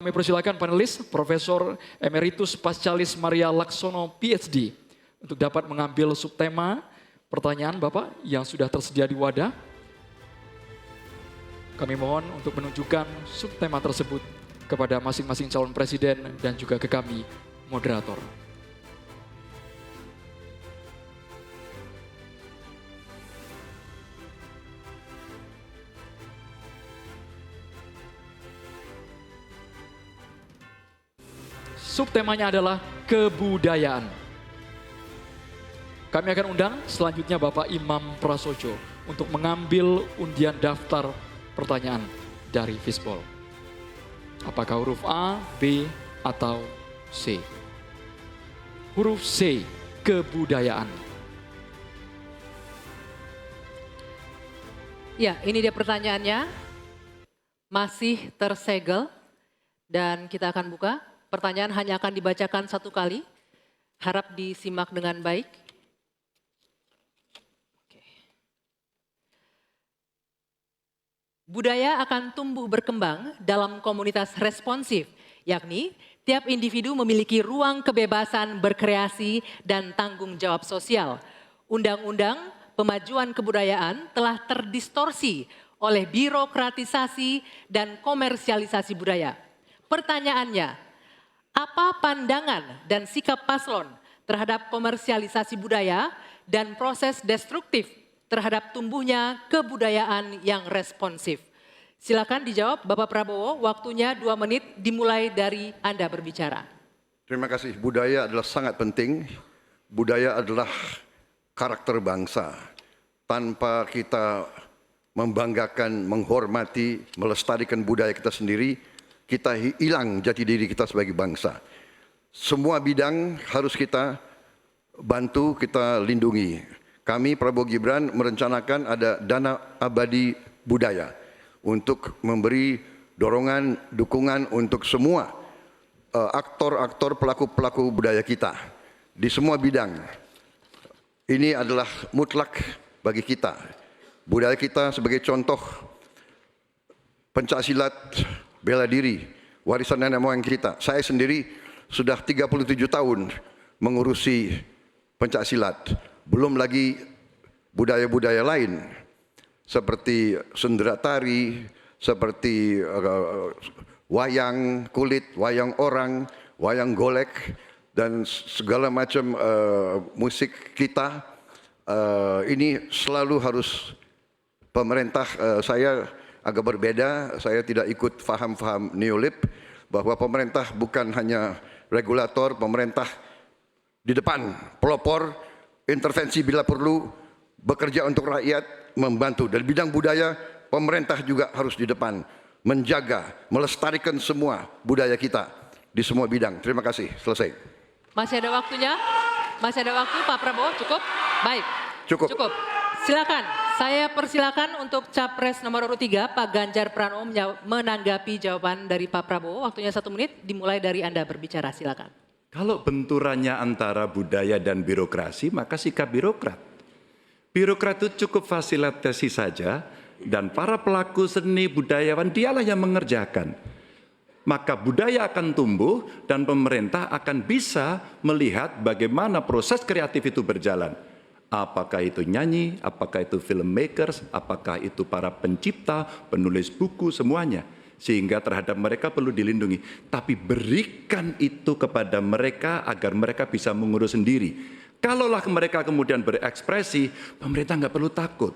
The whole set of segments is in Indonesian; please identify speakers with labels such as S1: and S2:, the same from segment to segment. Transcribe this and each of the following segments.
S1: Kami persilakan panelis Profesor Emeritus Pascalis Maria Laksono PhD untuk dapat mengambil subtema pertanyaan Bapak yang sudah tersedia di wadah. Kami mohon untuk menunjukkan subtema tersebut kepada masing-masing calon presiden dan juga ke kami moderator. Subtemanya adalah kebudayaan. Kami akan undang selanjutnya Bapak Imam Prasojo untuk mengambil undian daftar pertanyaan dari Fishball. Apakah huruf A, B, atau C? Huruf C, kebudayaan.
S2: Ya, ini dia pertanyaannya. Masih tersegel dan kita akan buka. Pertanyaan hanya akan dibacakan satu kali. Harap disimak dengan baik. Budaya akan tumbuh berkembang dalam komunitas responsif, yakni tiap individu memiliki ruang kebebasan berkreasi dan tanggung jawab sosial. Undang-undang pemajuan kebudayaan telah terdistorsi oleh birokratisasi dan komersialisasi budaya. Pertanyaannya, apa pandangan dan sikap paslon terhadap komersialisasi budaya dan proses destruktif terhadap tumbuhnya kebudayaan yang responsif? Silakan dijawab Bapak Prabowo, waktunya 2 menit dimulai dari Anda berbicara.
S3: Terima kasih. Budaya adalah sangat penting. Budaya adalah karakter bangsa. Tanpa kita membanggakan, menghormati, melestarikan budaya kita sendiri, kita hilang jati diri kita sebagai bangsa. Semua bidang harus kita bantu, kita lindungi. Kami Prabowo Gibran merencanakan ada dana abadi budaya untuk memberi dorongan, dukungan untuk semua aktor-aktor, pelaku-pelaku budaya kita di semua bidang. Ini adalah mutlak bagi kita. Budaya kita sebagai contoh pencaksilat, bela diri, warisan nenek moyang kita. Saya sendiri sudah 37 tahun mengurusi pencaksilat. Belum lagi budaya-budaya lain seperti sendera tari, seperti wayang kulit, wayang orang, wayang golek, dan segala macam musik kita. Ini selalu harus pemerintah, saya agak berbeda, saya tidak ikut faham-faham neolib bahwa pemerintah bukan hanya regulator, pemerintah di depan, pelopor, intervensi bila perlu, bekerja untuk rakyat, membantu. Dari bidang budaya, pemerintah juga harus di depan, menjaga, melestarikan semua budaya kita di semua bidang. Terima kasih, selesai.
S2: Masih ada waktunya? Masih ada waktu Pak Prabowo, cukup? Baik.
S3: Cukup.
S2: Silakan, saya persilakan untuk Capres nomor urut 3, Pak Ganjar Pranowo menanggapi jawaban dari Pak Prabowo. Waktunya 1 menit, dimulai dari Anda berbicara, silakan.
S4: Kalau benturannya antara budaya dan birokrasi, maka sikap birokrat. Birokrat itu cukup fasilitasi saja, dan para pelaku seni budayawan dialah yang mengerjakan. Maka budaya akan tumbuh dan pemerintah akan bisa melihat bagaimana proses kreatif itu berjalan. Apakah itu nyanyi, apakah itu filmmakers, apakah itu para pencipta, penulis buku, semuanya. Sehingga terhadap mereka perlu dilindungi. Tapi berikan itu kepada mereka agar mereka bisa mengurus sendiri. Kalaulah mereka kemudian berekspresi, pemerintah nggak perlu takut.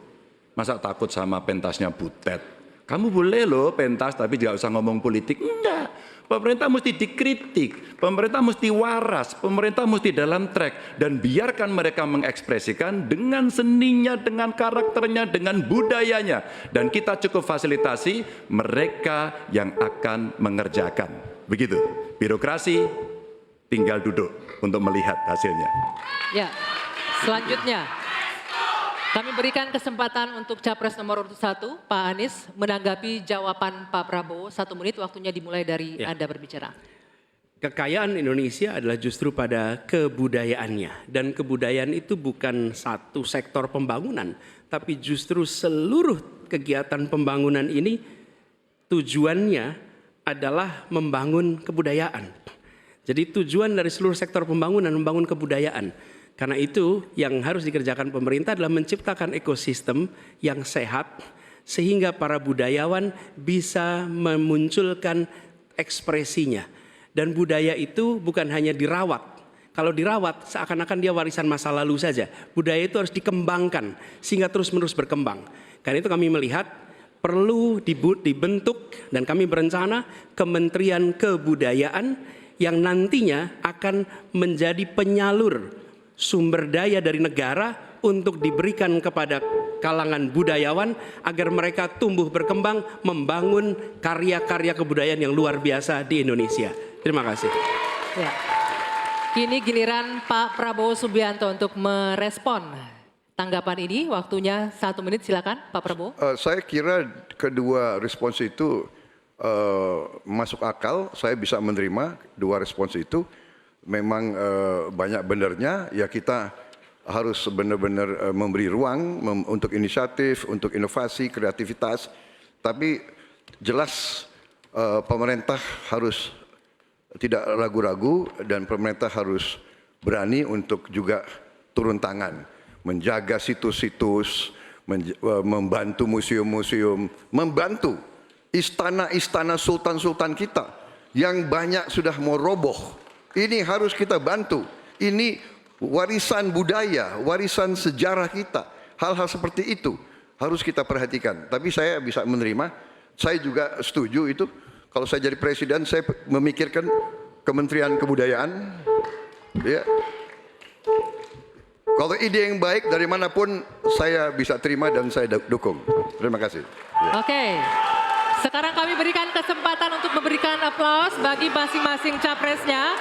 S4: Masa takut sama pentasnya Butet? Kamu boleh loh pentas tapi nggak usah ngomong politik. Enggak. Pemerintah mesti dikritik, pemerintah mesti waras, pemerintah mesti dalam track. Dan biarkan mereka mengekspresikan dengan seninya, dengan karakternya, dengan budayanya. Dan kita cukup fasilitasi mereka yang akan mengerjakan. Begitu, birokrasi tinggal duduk untuk melihat hasilnya.
S2: Ya, selanjutnya kami berikan kesempatan untuk Capres nomor urut 1, Pak Anies, menanggapi jawaban Pak Prabowo. 1 menit, waktunya dimulai dari Anda berbicara.
S5: Kekayaan Indonesia adalah justru pada kebudayaannya. Dan kebudayaan itu bukan satu sektor pembangunan, tapi justru seluruh kegiatan pembangunan ini tujuannya adalah membangun kebudayaan. Jadi tujuan dari seluruh sektor pembangunan membangun kebudayaan. Karena itu yang harus dikerjakan pemerintah adalah menciptakan ekosistem yang sehat sehingga para budayawan bisa memunculkan ekspresinya. Dan budaya itu bukan hanya dirawat. Kalau dirawat seakan-akan dia warisan masa lalu saja. Budaya itu harus dikembangkan sehingga terus-menerus berkembang. Karena itu kami melihat perlu dibentuk dan kami berencana Kementerian Kebudayaan yang nantinya akan menjadi penyalur sumber daya dari negara untuk diberikan kepada kalangan budayawan agar mereka tumbuh berkembang membangun karya-karya kebudayaan yang luar biasa di Indonesia. Terima kasih.
S2: Ya. Kini giliran Pak Prabowo Subianto untuk merespon tanggapan ini. Waktunya 1 menit, silakan Pak Prabowo.
S3: Saya kira kedua respons itu masuk akal, saya bisa menerima dua respons itu. Memang banyak benarnya, ya kita harus benar-benar memberi ruang untuk inisiatif, untuk inovasi, kreativitas. Tapi jelas pemerintah harus tidak ragu-ragu dan pemerintah harus berani untuk juga turun tangan, menjaga situs-situs, membantu museum-museum, membantu istana-istana sultan-sultan kita yang banyak sudah mau roboh. Ini harus kita bantu. Ini warisan budaya, warisan sejarah kita. Hal-hal seperti itu harus kita perhatikan. Tapi saya bisa menerima, saya juga setuju itu. Kalau saya jadi presiden, saya memikirkan Kementerian Kebudayaan. Ya. Kalau ide yang baik dari manapun saya bisa terima dan saya dukung. Terima kasih. Ya.
S2: Oke. Sekarang kami berikan kesempatan untuk memberikan aplaus bagi masing-masing capresnya.